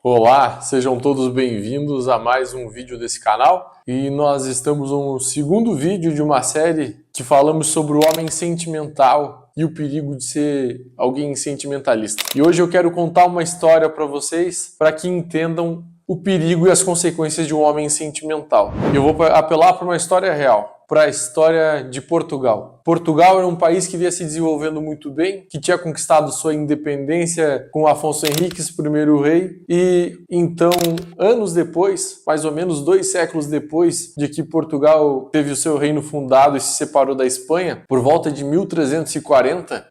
Olá, sejam todos bem-vindos a mais um vídeo desse canal e nós estamos no segundo vídeo de uma série que falamos sobre o homem sentimental e o perigo de ser alguém sentimentalista. E hoje eu quero contar uma história para vocês para que entendam o perigo e as consequências de um homem sentimental. Eu vou apelar para uma história real, para a história de Portugal. Portugal era um país que vinha se desenvolvendo muito bem, que tinha conquistado sua independência com Afonso Henriques, primeiro rei, e então, anos depois, mais ou menos 2 séculos depois de que Portugal teve o seu reino fundado e se separou da Espanha, por volta de 1340,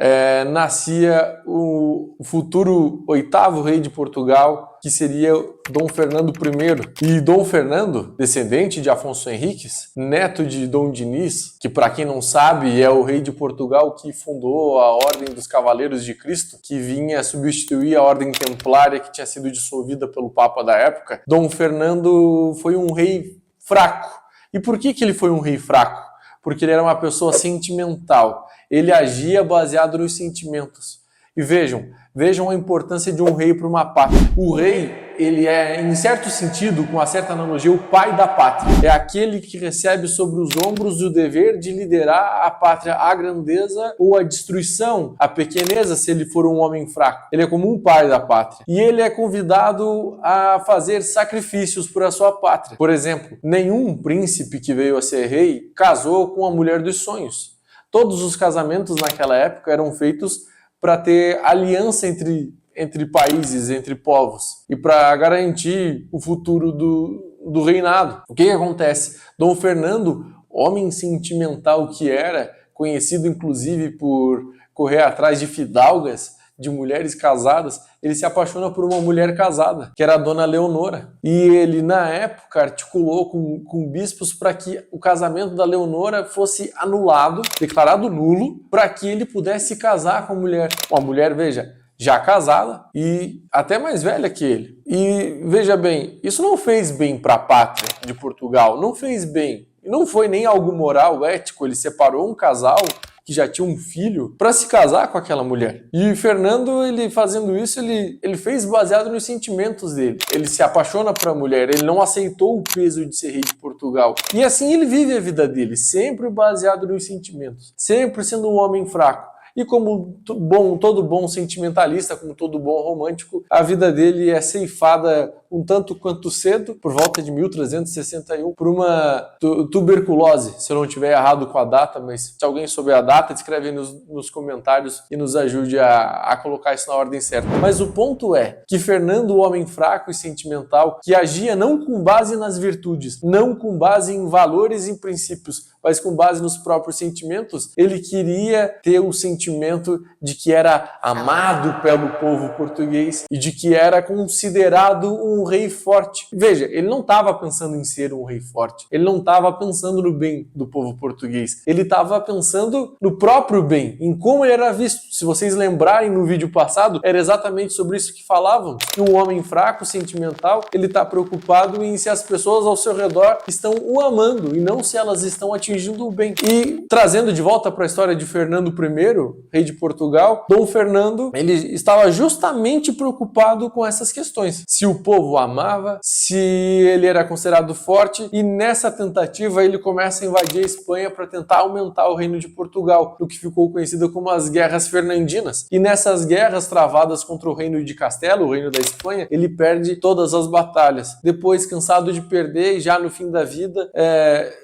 nascia o futuro 8º rei de Portugal, que seria Dom Fernando I. E Dom Fernando, descendente de Afonso Henriques, neto de Dom Dinis, que para quem não sabe é o rei de Portugal que fundou a Ordem dos Cavaleiros de Cristo, que vinha substituir a Ordem Templária que tinha sido dissolvida pelo Papa da época. Dom Fernando foi um rei fraco. E por que ele foi um rei fraco? Porque ele era uma pessoa sentimental. Ele agia baseado nos sentimentos. E vejam a importância de um rei para uma pátria. O rei, ele é, em certo sentido, com uma certa analogia, o pai da pátria. É aquele que recebe sobre os ombros o dever de liderar a pátria, a grandeza ou a destruição, a pequeneza, se ele for um homem fraco. Ele é como um pai da pátria. E ele é convidado a fazer sacrifícios por a sua pátria. Por exemplo, nenhum príncipe que veio a ser rei casou com a mulher dos sonhos. Todos os casamentos naquela época eram feitos para ter aliança entre países, entre povos, e para garantir o futuro do reinado. O que acontece? Dom Fernando, homem sentimental que era, conhecido inclusive por correr atrás de fidalgas, de mulheres casadas, ele se apaixona por uma mulher casada, que era a Dona Leonora. E ele, na época, articulou com bispos para que o casamento da Leonora fosse anulado, declarado nulo, para que ele pudesse casar com a mulher. Uma mulher, veja, já casada e até mais velha que ele. E veja bem, isso não fez bem para a pátria de Portugal, não fez bem. E não foi nem algo moral, ético, ele separou um casal que já tinha um filho, para se casar com aquela mulher. E Fernando, ele fazendo isso, ele fez baseado nos sentimentos dele. Ele se apaixona por a mulher, ele não aceitou o peso de ser rei de Portugal. E assim ele vive a vida dele, sempre baseado nos sentimentos, sempre sendo um homem fraco. E como todo bom sentimentalista, como todo bom romântico, a vida dele é ceifada um tanto quanto cedo, por volta de 1361, por uma tuberculose, se eu não estiver errado com a data, mas se alguém souber a data, escreve aí nos comentários e nos ajude a colocar isso na ordem certa. Mas o ponto é que Fernando, o homem fraco e sentimental, que agia não com base nas virtudes, não com base em valores e princípios, mas com base nos próprios sentimentos, ele queria ter o sentimento de que era amado pelo povo português e de que era considerado um rei forte. Veja, ele não estava pensando em ser um rei forte, ele não estava pensando no bem do povo português, ele estava pensando no próprio bem, em como ele era visto. Se vocês lembrarem no vídeo passado, era exatamente sobre isso que falávamos, que um homem fraco, sentimental, ele está preocupado em se as pessoas ao seu redor estão o amando e não se elas estão atingindo o bem. E trazendo de volta para a história de Fernando I, rei de Portugal, Dom Fernando, ele estava justamente preocupado com essas questões. Se o povo o amava, se ele era considerado forte, e nessa tentativa ele começa a invadir a Espanha para tentar aumentar o reino de Portugal, o que ficou conhecido como as Guerras Fernandinas. E nessas guerras travadas contra o reino de Castelo, o reino da Espanha, ele perde todas as batalhas. Depois, cansado de perder, já no fim da vida,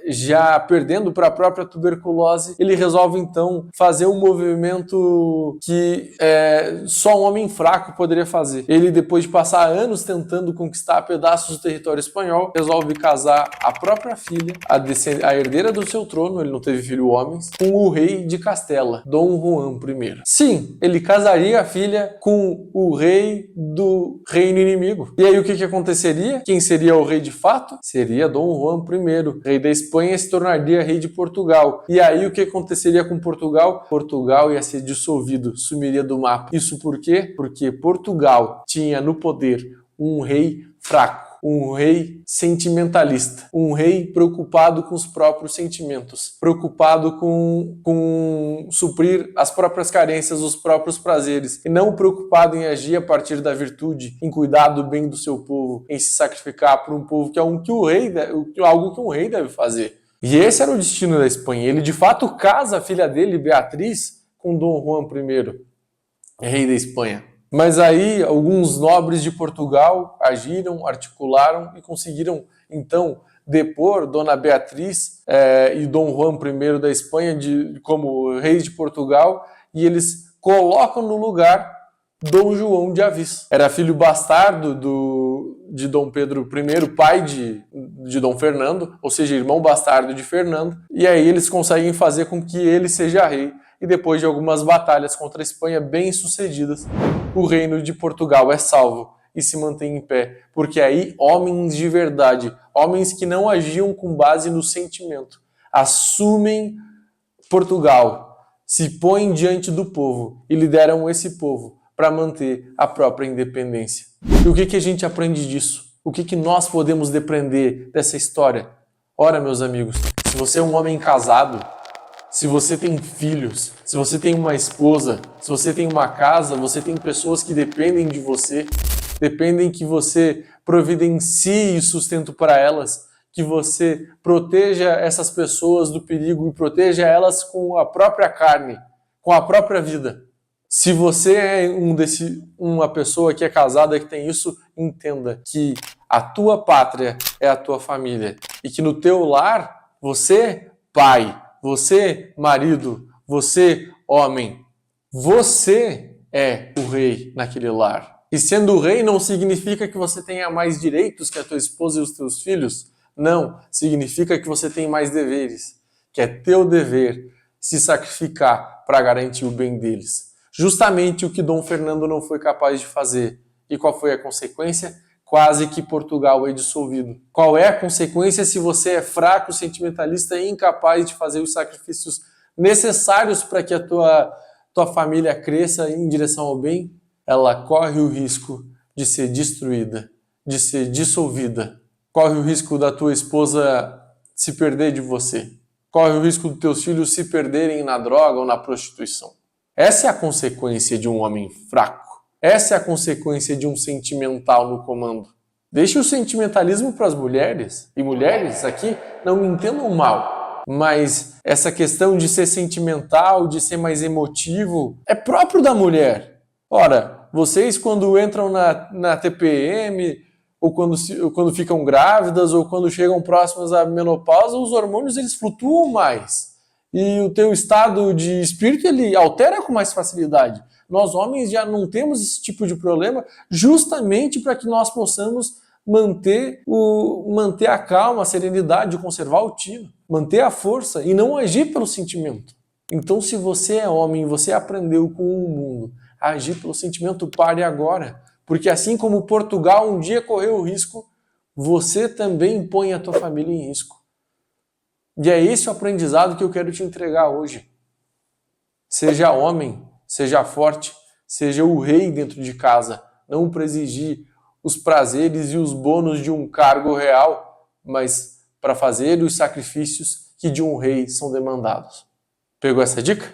já perdendo para a própria tuberculose, ele resolve então fazer um movimento que só um homem fraco poderia fazer. Ele, depois de passar anos tentando conquistar pedaços do território espanhol, resolve casar a própria filha, a herdeira do seu trono, ele não teve filho homens, com o rei de Castela, Dom Juan I. Sim, ele casaria a filha com o rei do reino inimigo. E aí o que aconteceria? Quem seria o rei de fato? Seria Dom Juan I, rei da Espanha, se tornaria rei de Portugal. E aí o que aconteceria com Portugal? Portugal ia ser dissolvido, sumiria do mapa. Isso por quê? Porque Portugal tinha no poder um rei fraco, um rei sentimentalista, um rei preocupado com os próprios sentimentos, preocupado com suprir as próprias carências, os próprios prazeres, e não preocupado em agir a partir da virtude, em cuidar do bem do seu povo, em se sacrificar por um povo, que é algo que um rei deve fazer. E esse era o destino da Espanha. Ele de fato casa a filha dele, Beatriz, com Dom Juan I, rei da Espanha. Mas aí alguns nobres de Portugal agiram, articularam e conseguiram então depor Dona Beatriz e Dom Juan I da Espanha como reis de Portugal, e eles colocam no lugar Dom João de Avís. Era filho bastardo de Dom Pedro I, pai de Dom Fernando, ou seja, irmão bastardo de Fernando, e aí eles conseguem fazer com que ele seja rei. E depois de algumas batalhas contra a Espanha bem-sucedidas, o reino de Portugal é salvo e se mantém em pé, porque aí homens de verdade, homens que não agiam com base no sentimento, assumem Portugal, se põem diante do povo e lideram esse povo para manter a própria independência. E o que a gente aprende disso? O que nós podemos depreender dessa história? Ora, meus amigos, se você é um homem casado, se você tem filhos, se você tem uma esposa, se você tem uma casa, você tem pessoas que dependem de você, dependem que você providencie sustento para elas, que você proteja essas pessoas do perigo e proteja elas com a própria carne, com a própria vida. Se você é uma pessoa que é casada, que tem isso, entenda que a tua pátria é a tua família e que no teu lar, você, pai, você, marido, você, homem, você é o rei naquele lar. E sendo o rei não significa que você tenha mais direitos que a tua esposa e os teus filhos. Não, significa que você tem mais deveres, que é teu dever se sacrificar para garantir o bem deles. Justamente o que Dom Fernando não foi capaz de fazer. E qual foi a consequência? Quase que Portugal é dissolvido. Qual é a consequência se você é fraco, sentimentalista e incapaz de fazer os sacrifícios necessários para que a tua família cresça em direção ao bem? Ela corre o risco de ser destruída, de ser dissolvida. Corre o risco da tua esposa se perder de você. Corre o risco dos teus filhos se perderem na droga ou na prostituição. Essa é a consequência de um homem fraco. Essa é a consequência de um sentimental no comando. Deixe o sentimentalismo para as mulheres. E mulheres aqui, não me entendam mal, mas essa questão de ser sentimental, de ser mais emotivo, é próprio da mulher. Ora, vocês quando entram na TPM, ou quando ficam grávidas, ou quando chegam próximas à menopausa, os hormônios eles flutuam mais. E o teu estado de espírito ele altera com mais facilidade. Nós homens já não temos esse tipo de problema, justamente para que nós possamos manter a calma, a serenidade, conservar o tino, manter a força e não agir pelo sentimento. Então, se você é homem, você aprendeu com o mundo a agir pelo sentimento, pare agora. Porque assim como Portugal um dia correu o risco, você também põe a tua família em risco. E é esse o aprendizado que eu quero te entregar hoje. Seja homem, seja forte, seja o rei dentro de casa, não para exigir os prazeres e os bônus de um cargo real, mas para fazer os sacrifícios que de um rei são demandados. Pegou essa dica?